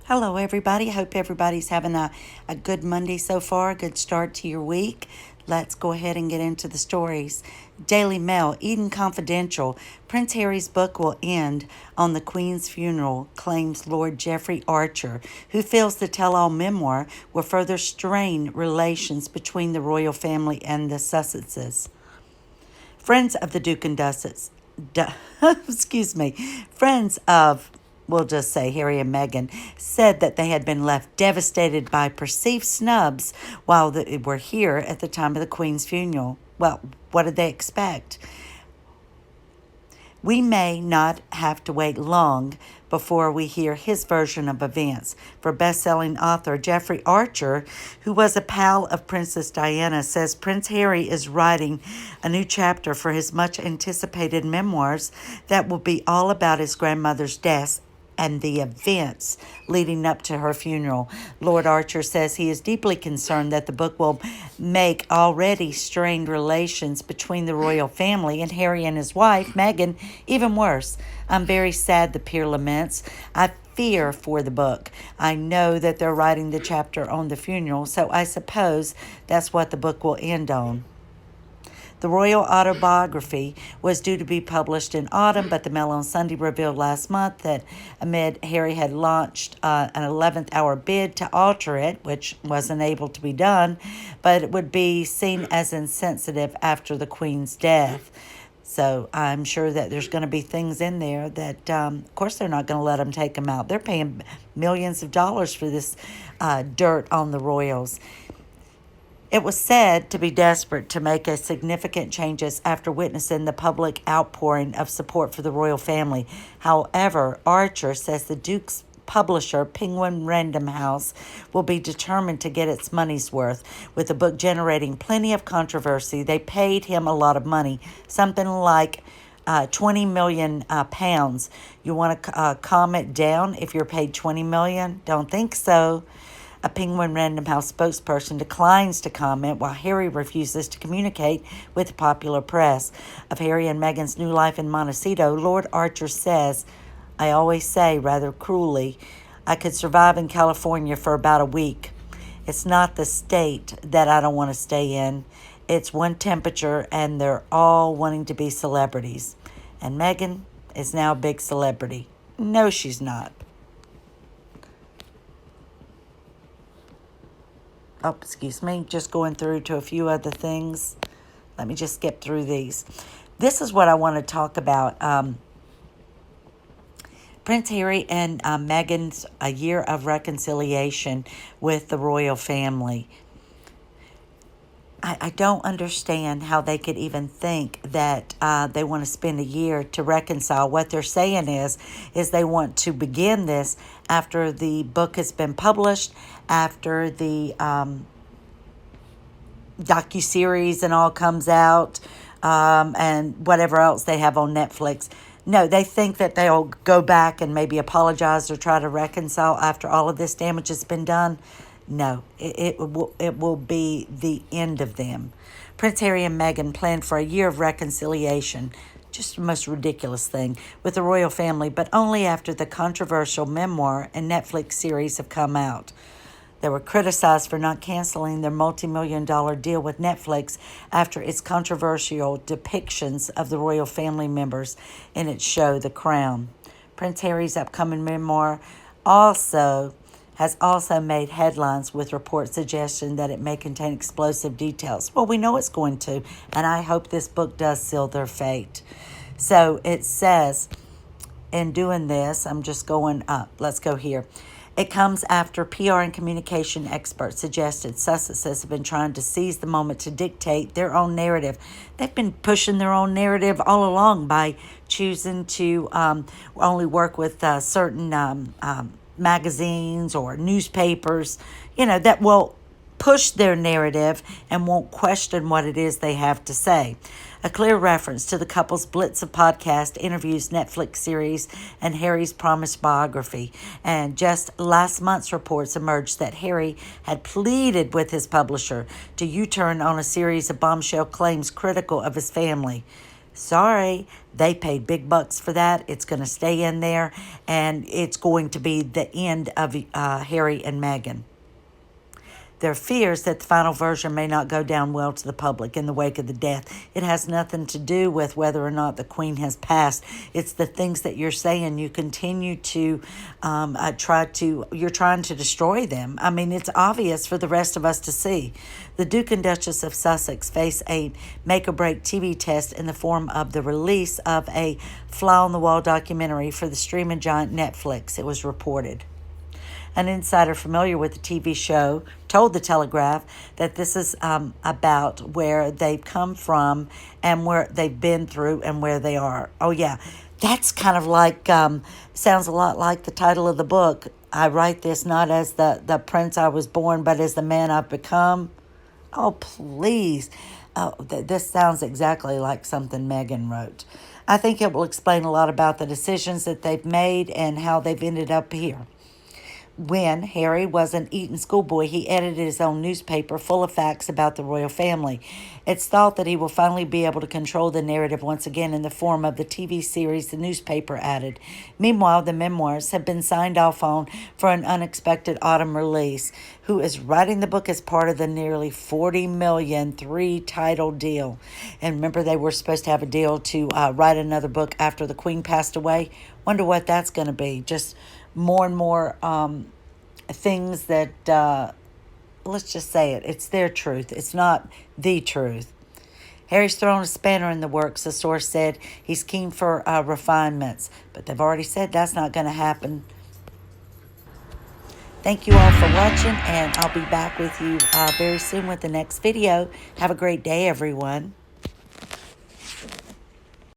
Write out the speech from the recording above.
Hello, everybody. Hope everybody's having a good Monday so far, a good start to your week. Let's go ahead and get into the stories. Daily Mail, Eden Confidential. Prince Harry's book will end on the Queen's funeral, claims Lord Geoffrey Archer, who feels the tell-all memoir will further strain relations between the royal family and the Sussexes. Friends of the Duke and Duchess, excuse me, friends of, we'll just say Harry and Meghan, said that they had been left devastated by perceived snubs while they were here at the time of the Queen's funeral. Well, what did they expect? We may not have to wait long before we hear his version of events. For best-selling author Geoffrey Archer, who was a pal of Princess Diana, says Prince Harry is writing a new chapter for his much-anticipated memoirs that will be all about his grandmother's death and the events leading up to her funeral. Lord Archer says he is deeply concerned that the book will make already strained relations between the royal family and Harry and his wife, Meghan, even worse. I'm very sad, the peer laments. I fear for the book. I know that they're writing the chapter on the funeral, so I suppose that's what the book will end on. The royal autobiography was due to be published in autumn, but the Mail on Sunday revealed last month that amid Harry had launched an 11th hour bid to alter it, which wasn't able to be done, but it would be seen as insensitive after the Queen's death. So I'm sure that there's going to be things in there that, of course, they're not going to let them take them out. They're paying millions of dollars for this dirt on the royals. It was said to be desperate to make a significant changes after witnessing the public outpouring of support for the royal family. However, Archer says the Duke's publisher, Penguin Random House, will be determined to get its money's worth. With the book generating plenty of controversy, they paid him a lot of money, something like 20 million pounds. You want to comment down if you're paid 20 million? Don't think so. A Penguin Random House spokesperson declines to comment while Harry refuses to communicate with the popular press. Of Harry and Meghan's new life in Montecito, Lord Archer says, I always say, rather cruelly, I could survive in California for about a week. It's not the state that I don't want to stay in. It's one temperature, and they're all wanting to be celebrities. And Meghan is now a big celebrity. No, she's not. Oh, excuse me, just going through to a few other things. Let me just skip through these. This is what I want to talk about. Prince Harry and Meghan's a year of reconciliation with the royal family. I don't understand how they could even think that they want to spend a year to reconcile. What they're saying is they want to begin this after the book has been published, after the docuseries and all comes out, and whatever else they have on Netflix. No, they think that they'll go back and maybe apologize or try to reconcile after all of this damage has been done. No, it will be the end of them. Prince Harry and Meghan planned for a year of reconciliation, just the most ridiculous thing, with the royal family, but only after the controversial memoir and Netflix series have come out. They were criticized for not canceling their multi-million-dollar deal with Netflix after its controversial depictions of the royal family members in its show, The Crown. Prince Harry's upcoming memoir has also made headlines with reports suggesting that it may contain explosive details. Well, we know it's going to, and I hope this book does seal their fate. So it says, in doing this, I'm just going up. Let's go here. It comes after PR and communication experts suggested Sussexes have been trying to seize the moment to dictate their own narrative. They've been pushing their own narrative all along by choosing to only work with certain magazines or newspapers, that will push their narrative and won't question what it is they have to say. A clear reference to the couple's blitz of podcast interviews, Netflix series, and Harry's promised biography. And just last month's reports emerged that Harry had pleaded with his publisher to U-turn on a series of bombshell claims critical of his family. Sorry, they paid big bucks for that. It's going to stay in there, and it's going to be the end of Harry and Meghan. There are fears that the final version may not go down well to the public in the wake of the death. It has nothing to do with whether or not the Queen has passed. It's the things that you're saying. You continue to you're trying to destroy them. I mean, it's obvious for the rest of us to see. The Duke and Duchess of Sussex face a make-or-break TV test in the form of the release of a fly-on-the-wall documentary for the streaming giant Netflix, it was reported. An insider familiar with the TV show told The Telegraph that this is about where they've come from and where they've been through and where they are. Oh, yeah. That's kind of like, sounds a lot like the title of the book. I write this not as the prince I was born, but as the man I've become. Oh, please. Oh, this sounds exactly like something Meghan wrote. I think it will explain a lot about the decisions that they've made and how they've ended up here. When Harry was an Eton schoolboy, he edited his own newspaper full of facts about the royal family. It's thought that he will finally be able to control the narrative once again in the form of the TV series the newspaper added. Meanwhile, the memoirs have been signed off on for an unexpected autumn release. Who is writing the book as part of the nearly $40 million three-title deal? And remember, they were supposed to have a deal to write another book after the Queen passed away. Wonder what that's going to be. Just more and more things that, let's just say it, it's their truth. It's not the truth. Harry's thrown a spanner in the works. The source said he's keen for refinements, but they've already said that's not going to happen. Thank you all for watching, and I'll be back with you very soon with the next video. Have a great day, everyone.